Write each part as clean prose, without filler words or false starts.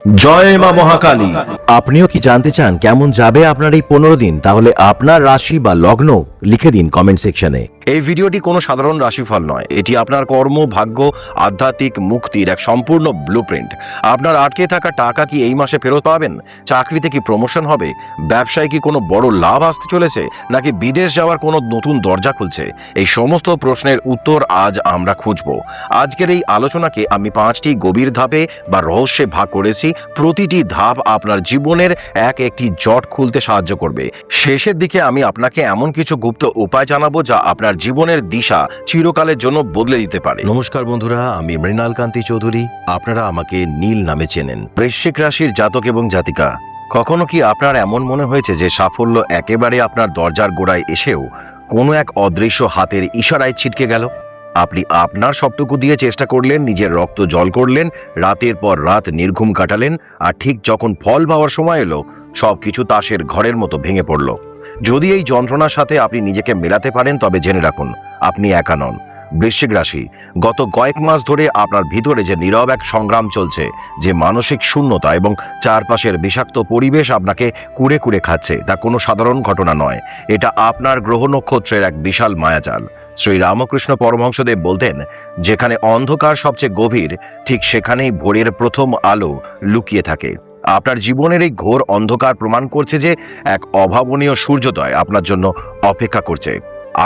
জয় মা মহাকালী। আপনিও কি জানতে চান কেমন যাবে আপনার এই 15 দিন? তাহলে আপনার রাশি বা লগ্ন লিখে দিন কমেন্ট সেকশনে। এই ভিডিওটি কোনো সাধারণ রাশিফল নয়, এটি আপনার কর্ম, ভাগ্য, আধ্যাত্মিক মুক্তির এক সম্পূর্ণ ব্লুপ্রিন্ট। আপনার আটকে থাকা টাকা কি এই মাসে ফেরত পাবেন? চাকরিতে কি প্রমোশন হবে? ব্যবসায় কি কোনো বড় লাভ আসতে চলেছে, নাকি বিদেশ যাওয়ার কোনো নতুন দরজা খুলছে? এই সমস্ত প্রশ্নের উত্তর আজ আমরা খুঁজব। আজকের এই আলোচনাকে আমি 5টি গভীর ধাপে বা রহস্যে ভাগ করেছি। প্রতিটি ধাপ আপনার জীবনের একটি জট খুলতে সাহায্য করবে। শেষের দিকে আমি আপনাকে এমন কিছু গুপ্ত উপায় জানাবো যা আপনার জীবনের দিশা চিরকালের জন্য বদলে দিতে পারে। নমস্কার বন্ধুরা, আমি মৃণাল কান্তি চৌধুরী। আপনারা আমাকে নীল নামে চেনেন। বৃশ্চিক রাশির জাতক এবং জাতিকা, কখনো কি আপনার এমন মনে হয়েছে যে সাফল্য একেবারে আপনার দরজার গোড়ায় এসেও কোনো এক অদৃশ্য হাতের ইশারায় ছিটকে গেল? আপনি আপনার সবটুকু দিয়ে চেষ্টা করলেন, নিজের রক্ত জল করলেন, রাতের পর রাত নির্ঘুম কাটালেন, আর ঠিক যখন ফল পাওয়ার সময় এলো সবকিছু তাসের ঘরের মতো ভেঙে পড়ল। যদি এই যন্ত্রণার সাথে আপনি নিজেকে মেলাতে পারেন তবে জেনে রাখুন আপনি একা নন। বৃশ্চিক রাশি, গত কয়েক মাস ধরে আপনার ভিতরে যে নীরব এক সংগ্রাম চলছে, যে মানসিক শূন্যতা এবং চারপাশের বিষাক্ত পরিবেশ আপনাকে কুড়ে কুড়ে খাচ্ছে, তা কোনো সাধারণ ঘটনা নয়। এটা আপনার গ্রহ নক্ষত্রের এক বিশাল মায়াজাল। শ্রী রামকৃষ্ণ পরমহংসদেব বলতেন, যেখানে অন্ধকার সবচেয়ে গভীর, ঠিক সেখানেই ভোরের প্রথম আলো লুকিয়ে থাকে। আপনার জীবনের এই ঘোর অন্ধকার প্রমাণ করছে যে এক অভাবনীয় সূর্যোদয় আপনার জন্য অপেক্ষা করছে।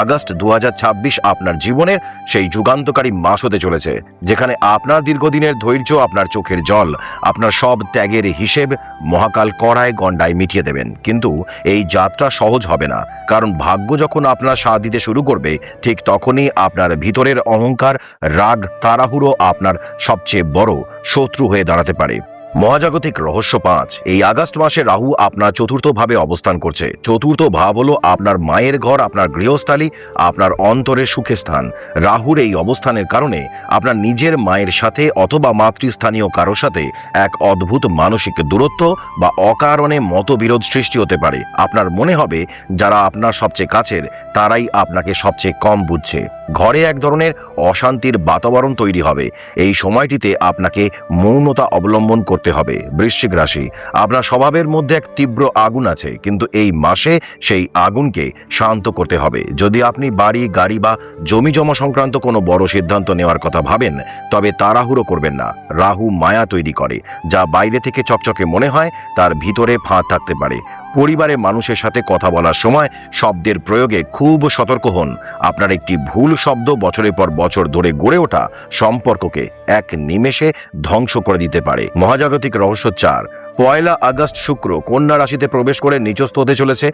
আগস্ট 2026 আপনার জীবনের সেই যুগান্তকারী মাস হতে চলেছে, যেখানে আপনার দীর্ঘদিনের ধৈর্য, আপনার চোখের জল, আপনার সব ত্যাগের হিসেব মহাকাল কড়ায় গণ্ডায় মিটিয়ে দেবেন। কিন্তু এই যাত্রা সহজ হবে না, কারণ ভাগ্য যখন আপনার সাথ দিতে শুরু করবে, ঠিক তখনই আপনার ভিতরের অহংকার, রাগ, তাড়াহুড়ো আপনার সবচেয়ে বড় শত্রু হয়ে দাঁড়াতে পারে। মহাজাগতিক রহস্য 5। এই আগস্ট মাসে রাহু আপনার চতুর্থ ভাবে অবস্থান করছে। চতুর্থ ভাব হলো আপনার মায়ের ঘর, আপনার গৃহস্থালী, আপনার অন্তরের সুখের স্থান। রাহুর এই অবস্থানের কারণে আপনার নিজের মায়ের সাথে অথবা মাতৃস্থানীয় কারোর সাথে এক অদ্ভুত মানসিক দূরত্ব বা অকারণে মতবিরোধ সৃষ্টি হতে পারে। আপনার মনে হবে যারা আপনার সবচেয়ে কাছের তারাই আপনাকে সবচেয়ে কম বুঝছে। ঘরে এক ধরনের অশান্তির বাতাবরণ তৈরি হবে। এই সময়টিতে আপনাকে মৌনতা অবলম্বন করতে হবে। বৃশ্চিক রাশি, আপনার স্বভাবের মধ্যে এক তীব্র আগুন আছে, কিন্তু এই মাসে সেই আগুনকে শান্ত করতে হবে। যদি আপনি বাড়ি, গাড়ি বা জমি জমা সংক্রান্ত কোনো বড় সিদ্ধান্ত নেওয়ার কথা ভাবেন, তবে তাড়াহুড়ো করবেন না। রাহু মায়া তৈরি করে, যা বাইরে থেকে চকচকে মনে হয় তার ভিতরে ফাঁদ থাকতে পারে। পরিবারে মানুষের সাথে কথা বলার সময় শব্দের প্রয়োগে খুব সতর্ক হন। আপনার একটি ভুল শব্দ বছরের পর বছর ধরে গড়ে ওঠা সম্পর্ককে এক নিমেষে ধ্বংস করে দিতে পারে। মহাজাগতিক রহস্য 4। 1 আগস্ট শুক্র কন্যা রাশিতে প্রবেশ করে নিচস্থ হতে চলেছে,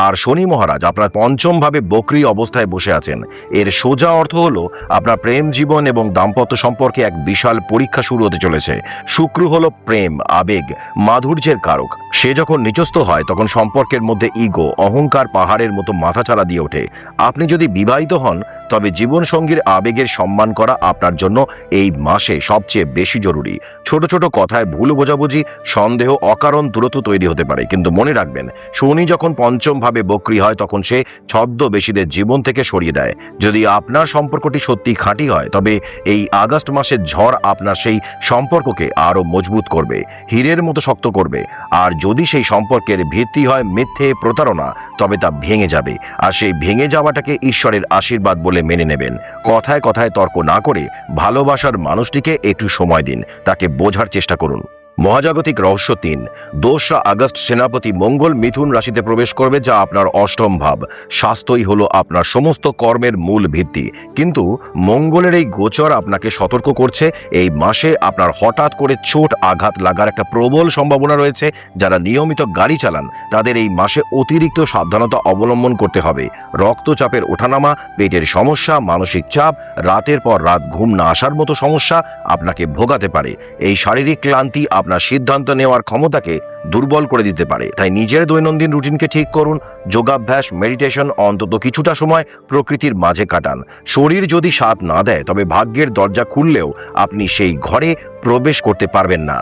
আর শনি মহারাজ আপনার পঞ্চম ভাবে বক্রী অবস্থায় বসে আছেন। এর সোজা অর্থ হলো আপনার প্রেম জীবন এবং দাম্পত্য সম্পর্কে এক বিশাল পরীক্ষা শুরু হতে চলেছে। শুক্র হলো প্রেম, আবেগ, মাধুর্যের কারক। সে যখন নিচস্থ হয় তখন সম্পর্কের মধ্যে ইগো, অহংকার পাহাড়ের মতো মাথাচাড়া দিয়ে ওঠে। আপনি যদি বিবাহিত হন তবে জীবনসঙ্গীর আবেগের সম্মান করা আপনার জন্য এই মাসে সবচেয়ে বেশি জরুরি। ছোট ছোট কথায় ভুল বোঝাবুঝি, সন্দেহ, অকারণ দূরত্ব তৈরি হতে পারে, কিন্তু মনে রাখবেন শনি যখন পঞ্চম ভাবে বক্রী হয় তখন সে ছদ্মবেশীদের জীবন থেকে সরিয়ে দেয়। যদি আপনার সম্পর্কটি সত্যি খাঁটি হয় তবে এই আগস্ট মাসের ঝড় আপনার সেই সম্পর্ককে আরো মজবুত করবে, হীরের মতো শক্ত করবে। আর যদি সেই সম্পর্কের ভিত্তি হয় মিথ্যে, প্রতারণা, তবে তা ভেঙে যাবে। আর সেই ভেঙে যাওয়াটাকে ঈশ্বরের আশীর্বাদ বলে মেনে নেবেন। কথায় কথায় তর্ক না করে ভালোবাসার মানুষটিকে একটু সময় দিন, তাকে বোঝার চেষ্টা করুন। মহাজাগতিক রহস্য 3। 2 আগস্ট সেনাপতি মঙ্গল মিথুন রাশিতে প্রবেশ করবে, যা আপনার অষ্টম ভাব। স্বাস্থ্যই হলো আপনার সমস্ত কর্মের মূল ভিত্তি, কিন্তু মঙ্গলের এই গোচর আপনাকে সতর্ক করছে এই মাসে আপনার হঠাৎ করে চোট আঘাত লাগার একটা প্রবল সম্ভাবনা রয়েছে। যারা নিয়মিত গাড়ি চালান তাদের এই মাসে অতিরিক্ত সাবধানতা অবলম্বন করতে হবে। রক্তচাপের ওঠানামা, পেটের সমস্যা, মানসিক চাপ, রাতের পর রাত ঘুম না আসার মতো সমস্যা আপনাকে ভোগাতে পারে। এই শারীরিক ক্লান্তি আপনার সিদ্ধান্ত নেওয়ার ক্ষমতাকে দুর্বল করে দিতে পারে। তাই নিজের দৈনন্দিন রুটিনকে ঠিক করুন। যোগাভ্যাস, মেডিটেশন, অন্তত কিছুটা সময় প্রকৃতির মাঝে কাটান। শরীর যদি সাথ না দেয় তবে ভাগ্যের দরজা খুললেও আপনি সেই ঘরে প্রবেশ করতে পারবেন না।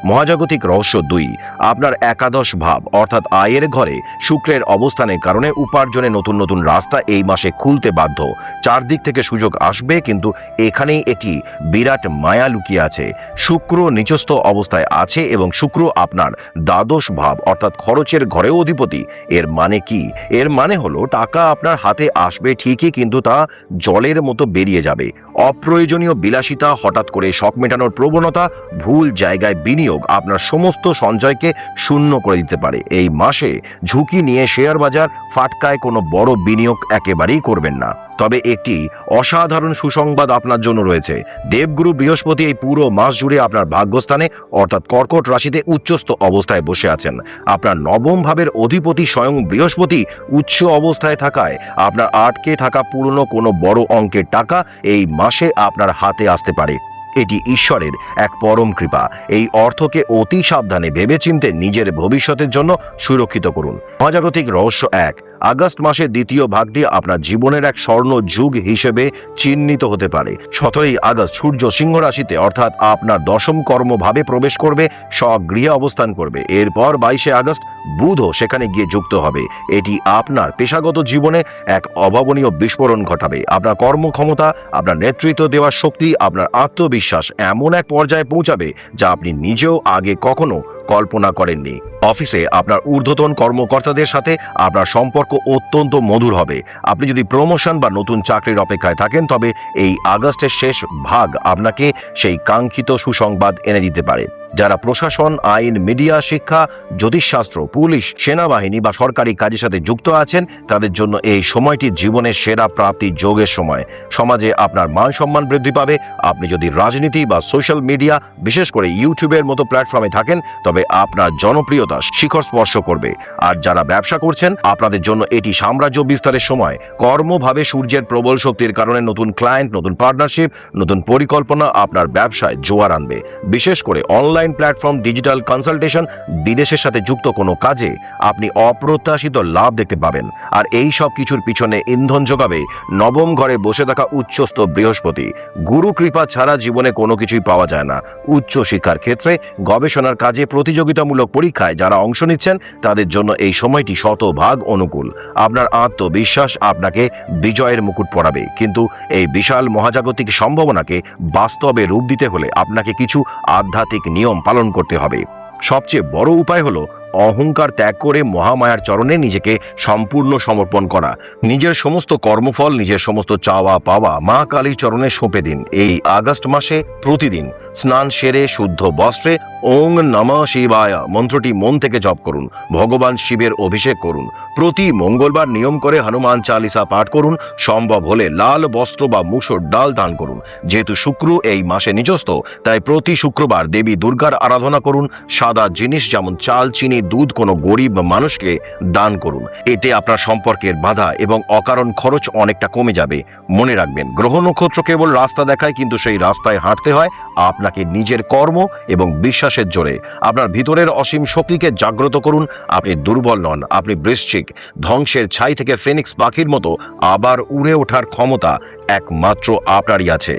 মহাজাগতিক রহস্য 2, আপনার একাদশ ভাব অর্থাৎ আয়ের ঘরে শুক্রের অবস্থানের কারণে উপার্জনে নতুন নতুন রাস্তা এই মাসে খুলতে বাধ্য। চারদিক থেকে সুযোগ আসবে, কিন্তু এখানেই একটি বিরাট মায়া লুকিয়ে আছে। শুক্র নিচস্থ অবস্থায় আছে এবং শুক্র আপনার দ্বাদশ ভাব অর্থাৎ খরচের ঘরেও অধিপতি। এর মানে কি? এর মানে হলো টাকা আপনার হাতে আসবে ঠিকই, কিন্তু তা জলের মতো বেরিয়ে যাবে। অপ্রয়োজনীয় বিলাসিতা, হঠাৎ করে শখ মেটানোর প্রবণতা, ভুল জায়গায় বিনিয়োগ আপনার সমস্ত সঞ্চয়কে শূন্য করে দিতে পারে। এই মাসে ঝুঁকি নিয়ে শেয়ার বাজার ফাটকায় কোনো বড় বিনিয়োগ একেবারেই করবেন না। তবে একটি অসাধারণ সুসংবাদ আপনার জন্য রয়েছে। দেবগুরু বৃহস্পতি এই পুরো মাস জুড়ে আপনার ভাগ্যস্থানে অর্থাৎ কর্কট রাশিতে উচ্চস্থ অবস্থায় বসে আছেন। আপনার নবম ভাবের অধিপতি স্বয়ং বৃহস্পতি উচ্চ অবস্থায় থাকায় আপনার আটকে থাকা পুরনো কোনো বড় অঙ্কের টাকা এই মাসে আপনার হাতে আসতে পারে। এটি ঈশ্বরের এক পরম কৃপা। এই অর্থকে অতি সাবধানে ভেবেচিন্তে নিজের ভবিষ্যতের জন্য সুরক্ষিত করুন। মহাজাগতিক রহস্য 1, আগস্ট মাসের দ্বিতীয় ভাগটি আপনার জীবনের এক স্বর্ণ যুগ হিসেবে চিহ্নিত হতে পারে। 17ই আগস্ট সূর্য সিংহ রাশিতে অর্থাৎ আপনার দশম কর্মভাবে প্রবেশ করবে, স্বগৃহে অবস্থান করবে। এরপর 22শে আগস্ট বুধও সেখানে গিয়ে যুক্ত হবে। এটি আপনার পেশাগত জীবনে এক অভাবনীয় বিস্ফোরণ ঘটাবে। আপনার কর্মক্ষমতা, আপনার নেতৃত্ব দেওয়ার শক্তি, আপনার আত্মবিশ্বাস এমন এক পর্যায়ে পৌঁছাবে যা আপনি নিজেও আগে কখনো কল্পনা করেননি। অফিসে আপনার ঊর্ধ্বতন কর্মকর্তাদের সাথে আপনার সম্পর্ক অত্যন্ত মধুর হবে। আপনি যদি প্রমোশন বা নতুন চাকরির অপেক্ষায় থাকেন, তবে এই আগস্টের শেষ ভাগ আপনাকে সেই কাঙ্ক্ষিত সুসংবাদ এনে দিতে পারে। যারা প্রশাসন, আইন, মিডিয়া, শিক্ষা, জ্যোতিষশাস্ত্র, পুলিশ, সেনাবাহিনী বা সরকারি কাজের সাথে যুক্ত আছেন, তাদের জন্য এই সময়টি জীবনের সেরা প্রাপ্তি যোগের সময়। সমাজে আপনার মান সম্মান বৃদ্ধি পাবে। আপনি যদি রাজনীতি বা সোশ্যাল মিডিয়া, বিশেষ করে ইউটিউবের মতো প্ল্যাটফর্মে থাকেন, তবে আপনার জনপ্রিয়তা শিখর স্পর্শ করবে। আর যারা ব্যবসা করছেন, আপনাদের জন্য এটি সাম্রাজ্য বিস্তারের সময়। কর্মভাবে সূর্যের প্রবল শক্তির কারণে নতুন ক্লায়েন্ট, নতুন পার্টনারশিপ, নতুন পরিকল্পনা আপনার ব্যবসায় জোয়ার আনবে। বিশেষ করে অনলাইন প্ল্যাটফর্ম, ডিজিটাল কনসালটেশন, বিদেশের সাথে যুক্ত কোনো কাজে আপনি অপ্রত্যাশিত লাভ দেখতে পাবেন। আর এই সব কিছুর পিছনে ইন্ধন যোগাবে নবম ঘরে বসে থাকা উচ্চস্থ বৃহস্পতি। গুরু কৃপা ছাড়া জীবনে কোনো কিছুই পাওয়া যায় না। উচ্চ শিক্ষার ক্ষেত্রে, গবেষণার কাজে, প্রতিযোগিতামূলক পরীক্ষায় যারা অংশ নিচ্ছেন, তাদের জন্য এই সময়টি শতভাগ অনুকূল। আপনার আত্মবিশ্বাস আপনাকে বিজয়ের মুকুট পরাবে। কিন্তু এই বিশাল মহাজাগতিক সম্ভাবনাকে বাস্তবে রূপ দিতে হলে আপনাকে কিছু আধ্যাত্মিক নিয়ম পালন করতে হবে। সবচেয়ে বড় উপায় হলো অহংকার ত্যাগ করে মহামায়ার চরণে নিজেকে সম্পূর্ণ সমর্পণ করা। নিজের সমস্ত কর্মফল, নিজের সমস্ত চাওয়া পাওয়া মা কালীর চরণে সঁপে দিন। এই আগস্ট মাসে প্রতিদিন স্নান সেরে শুদ্ধ বস্ত্রে ওং নমঃ শিবায় মন্ত্রটি মন থেকে জপ করুন। ভগবান শিবের অভিষেক করুন। প্রতি মঙ্গলবার নিয়ম করে হনুমান চালিসা পাঠ করুন। সম্ভব হলে লাল বস্ত্র বা মুসুর ডাল দান করুন। যেহেতু শুক্র এই মাসে নিচস্থ, তাই প্রতি শুক্রবার দেবী দুর্গার আরাধনা করুন। সাদা জিনিস যেমন চাল, চিনি, দুধ কোনো গরিব মানুষকে দান করুন। এতে আপনার সম্পর্কের বাধা এবং অকারণ খরচ অনেকটা কমে যাবে। মনে রাখবেন, গ্রহ নক্ষত্র কেবল রাস্তা দেখায়, কিন্তু সেই রাস্তায় হাঁটতে হয় আপনাকে নিজের কর্ম এবং বিশ্বাসের জোরে। আপনার ভিতরের অসীম শক্তিকে জাগ্রত করুন। আপনি দুর্বল নন, আপনি বৃশ্চিক। ধ্বংসের ছাই থেকে ফিনিক্স পাখির মতো আবার উড়ে ওঠার ক্ষমতা একমাত্র আপনারই আছে।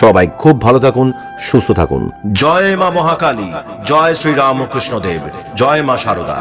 সবাই খুব ভালো থাকুন, সুস্থ থাকুন। জয় মা মহাকালী, জয় শ্রী রামকৃষ্ণ দেব, জয় মা শারদা।